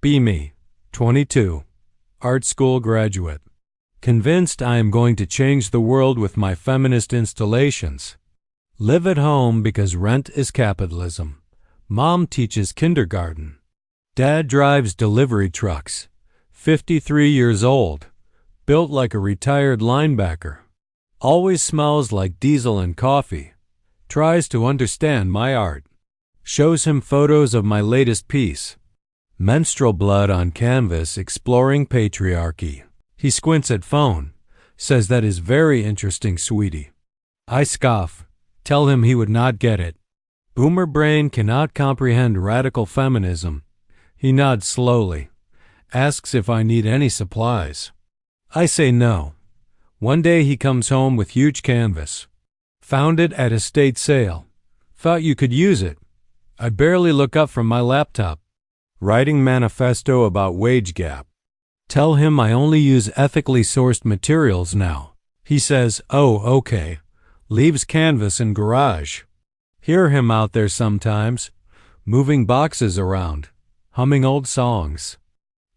Be me, 22, art school graduate. Convinced I am going to change the world with my feminist installations. Live at home because rent is capitalism. Mom teaches kindergarten. Dad drives delivery trucks. 53 years old. Built like a retired linebacker. Always smells like diesel and coffee. Tries to understand my art. Shows him photos of my latest piece. Menstrual blood on canvas exploring patriarchy. He squints at phone. Says that is very interesting, sweetie. I scoff. Tell him he would not get it. Boomer brain cannot comprehend radical feminism. He nods slowly. Asks if I need any supplies. I say no. One day he comes home with huge canvas. Found it at estate sale. Thought you could use it. I barely look up from my laptop. Writing manifesto about wage gap. Tell him I only use ethically sourced materials now. He says, oh, okay. Leaves canvas in garage. Hear him out there sometimes, moving boxes around, humming old songs.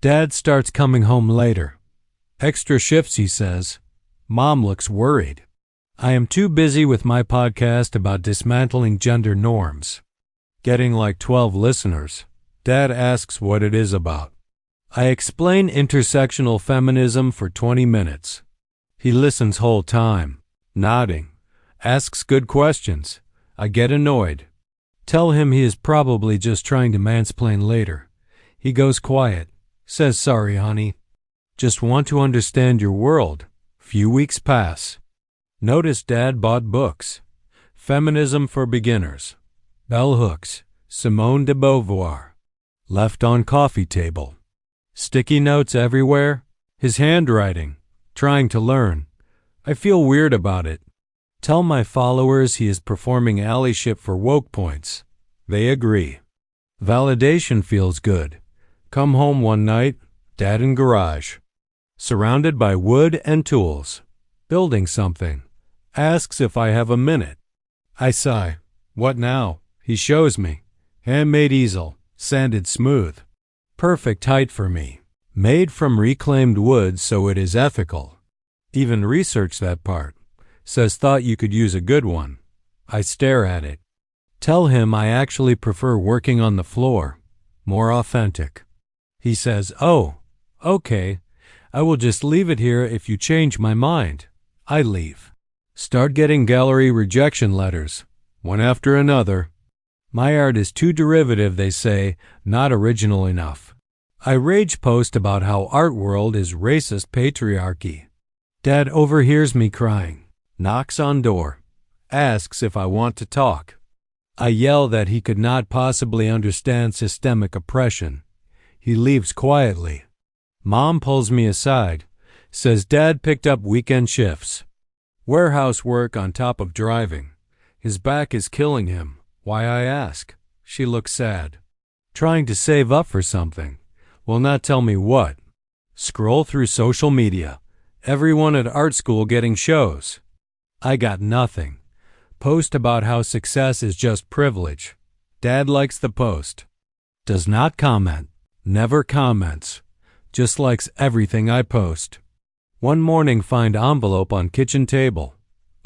Dad starts coming home later. Extra shifts, he says. Mom looks worried. I am too busy with my podcast about dismantling gender norms. Getting like 12 listeners. Dad asks what it is about. I explain intersectional feminism for 20 minutes. He listens whole time, nodding, asks good questions. I get annoyed. Tell him he is probably just trying to mansplain later. He goes quiet, says sorry, honey. Just want to understand your world. Few weeks pass. Notice Dad bought books. Feminism for Beginners. Bell Hooks. Simone de Beauvoir. Left on coffee table. Sticky notes everywhere. His handwriting. Trying to learn. I feel weird about it. Tell my followers he is performing allyship for woke points. They agree. Validation feels good. Come home one night, Dad in garage. Surrounded by wood and tools. Building something. Asks if I have a minute. I sigh. What now? He shows me. Handmade easel. Sanded smooth. Perfect height for me. Made from reclaimed wood so it is ethical. Even researched that part. Says thought you could use a good one. I stare at it. Tell him I actually prefer working on the floor. More authentic. He says, oh, okay. I will just leave it here if you change my mind. I leave. Start getting gallery rejection letters. One after another. My art is too derivative, they say, not original enough. I rage post about how art world is racist patriarchy. Dad overhears me crying. Knocks on door. Asks if I want to talk. I yell that he could not possibly understand systemic oppression. He leaves quietly. Mom pulls me aside. Says Dad picked up weekend shifts. Warehouse work on top of driving. His back is killing him. Why, I ask. She looks sad. Trying to save up for something. Will not tell me what. Scroll through social media. Everyone at art school getting shows. I got nothing. Post about how success is just privilege. Dad likes the post. Does not comment. Never comments. Just likes everything I post. One morning find envelope on kitchen table.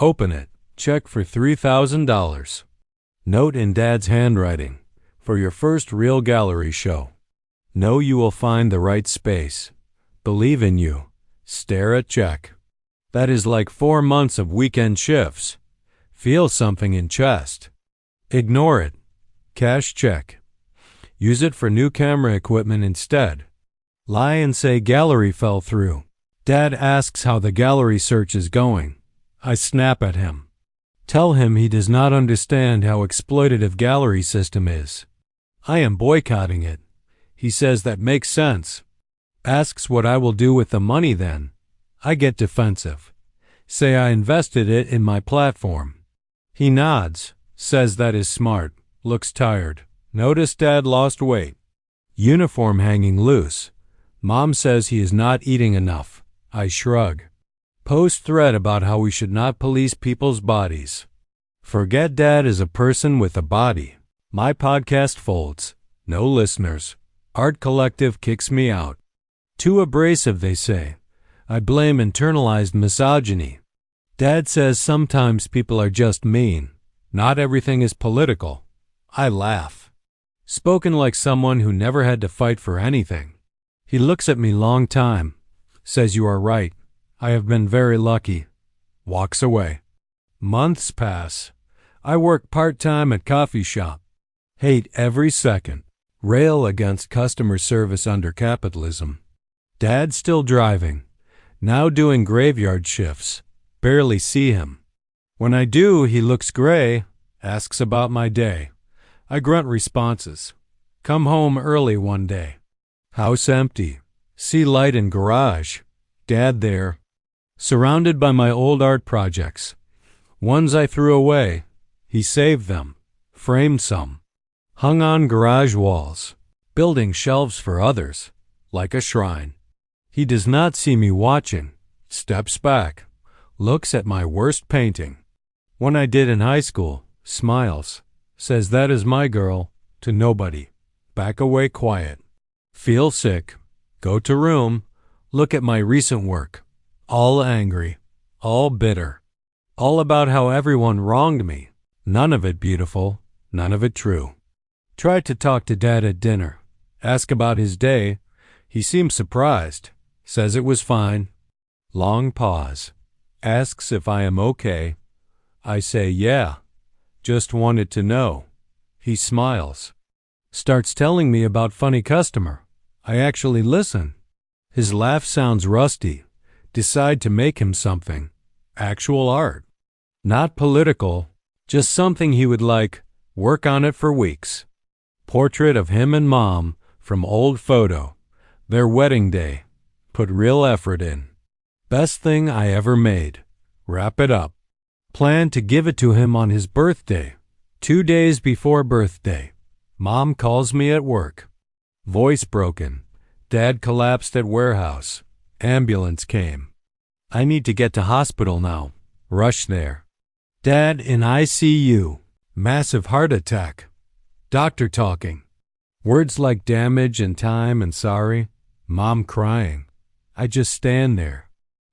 Open it. Check for $3,000. Note in Dad's handwriting. For your first real gallery show. Know you will find the right space. Believe in you. Stare at check. That is like 4 months of weekend shifts. Feel something in chest. Ignore it. Cash check. Use it for new camera equipment instead. Lie and say gallery fell through. Dad asks how the gallery search is going. I snap at him. Tell him he does not understand how exploitative gallery system is. I am boycotting it. He says that makes sense. Asks what I will do with the money then. I get defensive. Say I invested it in my platform. He nods, says that is smart, looks tired. Notice Dad lost weight. Uniform hanging loose. Mom says he is not eating enough. I shrug. Post thread about how we should not police people's bodies. Forget Dad is a person with a body. My podcast folds. No listeners. Art collective kicks me out. Too abrasive, they say. I blame internalized misogyny. Dad says sometimes people are just mean. Not everything is political. I laugh. Spoken like someone who never had to fight for anything. He looks at me long time. Says you are right. I have been very lucky. Walks away. Months pass. I work part-time at coffee shop. Hate every second. Rail against customer service under capitalism. Dad still driving. Now doing graveyard shifts. Barely see him. When I do, he looks gray, asks about my day. I grunt responses. Come home early one day. House empty. See light in garage. Dad there. Surrounded by my old art projects. Ones I threw away. He saved them. Framed some. Hung on garage walls. Building shelves for others. Like a shrine. He does not see me watching. Steps back. Looks at my worst painting. One I did in high school. Smiles. Says that is my girl. To nobody. Back away quiet. Feel sick. Go to room. Look at my recent work. All angry. All bitter. All about how everyone wronged me. None of it beautiful. None of it true. Tried to talk to Dad at dinner. Ask about his day. He seems surprised. Says it was fine. Long pause. Asks if I am okay. I say yeah. Just wanted to know. He smiles. Starts telling me about funny customer. I actually listen. His laugh sounds rusty. Decide to make him something. Actual art. Not political. Just something he would like. Work on it for weeks. Portrait of him and Mom from old photo. Their wedding day. Put real effort in. Best thing I ever made. Wrap it up. Plan to give it to him on his birthday. 2 days before birthday. Mom calls me at work. Voice broken. Dad collapsed at warehouse. Ambulance came. I need to get to hospital now. Rush there. Dad in ICU. Massive heart attack. Doctor talking. Words like damage and time and sorry. Mom crying. I just stand there.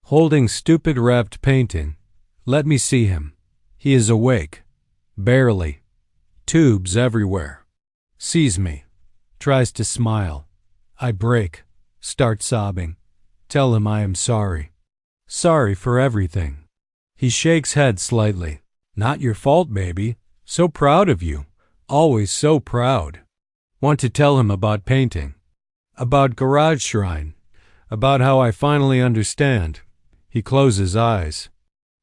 Holding stupid wrapped painting. Let me see him. He is awake. Barely. Tubes everywhere. Sees me. Tries to smile. I break. Start sobbing. Tell him I am sorry. Sorry for everything. He shakes head slightly. Not your fault, baby. So proud of you. Always so proud. Want to tell him about painting. About garage shrine. About how I finally understand. He closes eyes.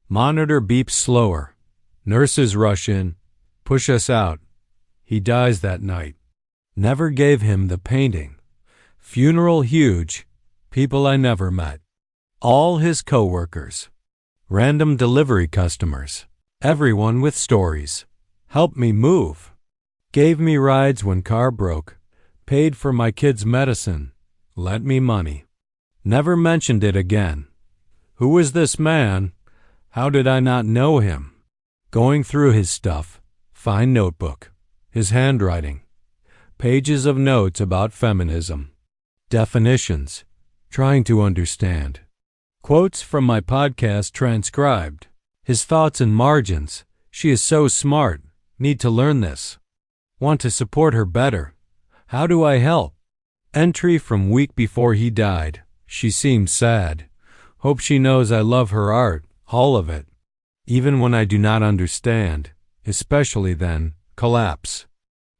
Monitor beeps slower. Nurses rush in. Push us out. He dies that night. Never gave him the painting. Funeral huge. People I never met. All his co-workers. Random delivery customers. Everyone with stories. Helped me move. Gave me rides when car broke. Paid for my kids' medicine. Lent me money. Never mentioned it again. Who was this man? How did I not know him? Going through his stuff. Fine notebook. His handwriting. Pages of notes about feminism. Definitions. Trying to understand. Quotes from my podcast transcribed. His thoughts and margins. She is so smart. Need to learn this. Want to support her better. How do I help? Entry from week before he died. She seems sad. Hope she knows I love her art, all of it. Even when I do not understand, especially then, collapse.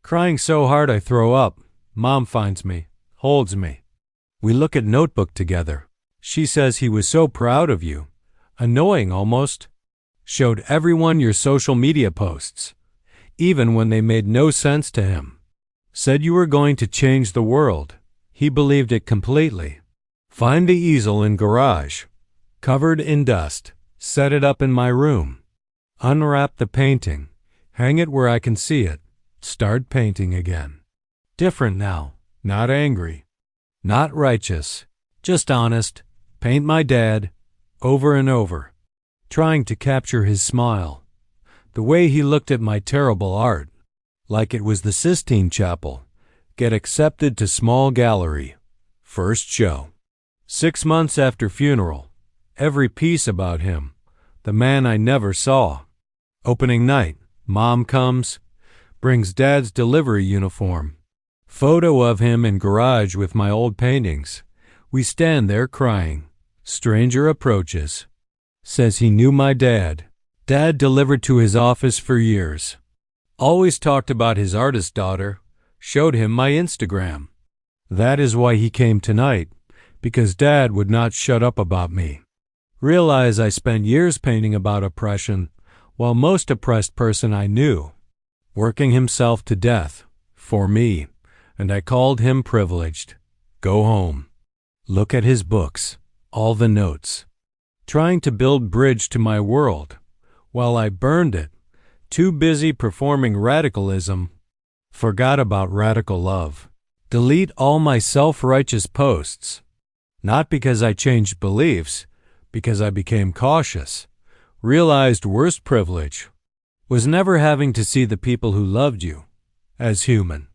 Crying so hard I throw up. Mom finds me, holds me. We look at notebook together. She says he was so proud of you. Annoying almost. Showed everyone your social media posts, even when they made no sense to him. Said you were going to change the world. He believed it completely. Find the easel in garage. Covered in dust. Set it up in my room. Unwrap the painting. Hang it where I can see it. Start painting again. Different now. Not angry. Not righteous. Just honest. Paint my dad. Over and over. Trying to capture his smile. The way he looked at my terrible art. Like it was the Sistine Chapel. Get accepted to small gallery. First show. 6 months after funeral. Every piece about him. The man I never saw. Opening night. Mom comes. Brings Dad's delivery uniform. Photo of him in garage with my old paintings. We stand there crying. Stranger approaches. Says he knew my dad. Dad delivered to his office for years. Always talked about his artist daughter. Showed him my Instagram. That is why he came tonight, because Dad would not shut up about me. Realize I spent years painting about oppression, while most oppressed person I knew. Working himself to death, for me, and I called him privileged. Go home. Look at his books, all the notes. Trying to build bridge to my world, while I burned it, too busy performing radicalism. Forgot about radical love. Delete all my self-righteous posts. Not because I changed beliefs, because I became cautious. Realized worst privilege was never having to see the people who loved you as human.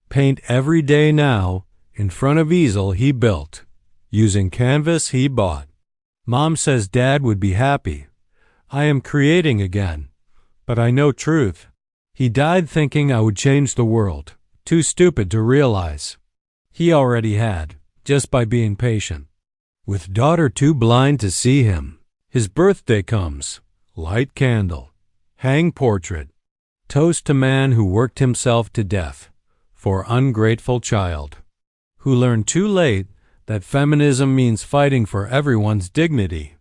Paint every day now in front of easel he built, using canvas he bought. Mom says Dad would be happy. I am creating again, but I know truth. He died thinking I would change the world. Too stupid to realize. He already had, just by being patient. With daughter too blind to see him. His birthday comes. Light candle. Hang portrait. Toast to man who worked himself to death. For ungrateful child. Who learned too late that feminism means fighting for everyone's dignity.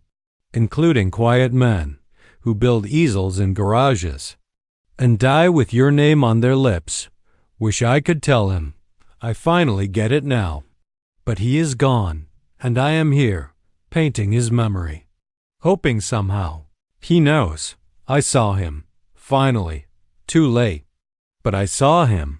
Including quiet men who build easels in garages. And die with your name on their lips. Wish I could tell him. I finally get it now. But he is gone, and I am here, painting his memory. Hoping somehow. He knows. I saw him. Finally. Too late. But I saw him.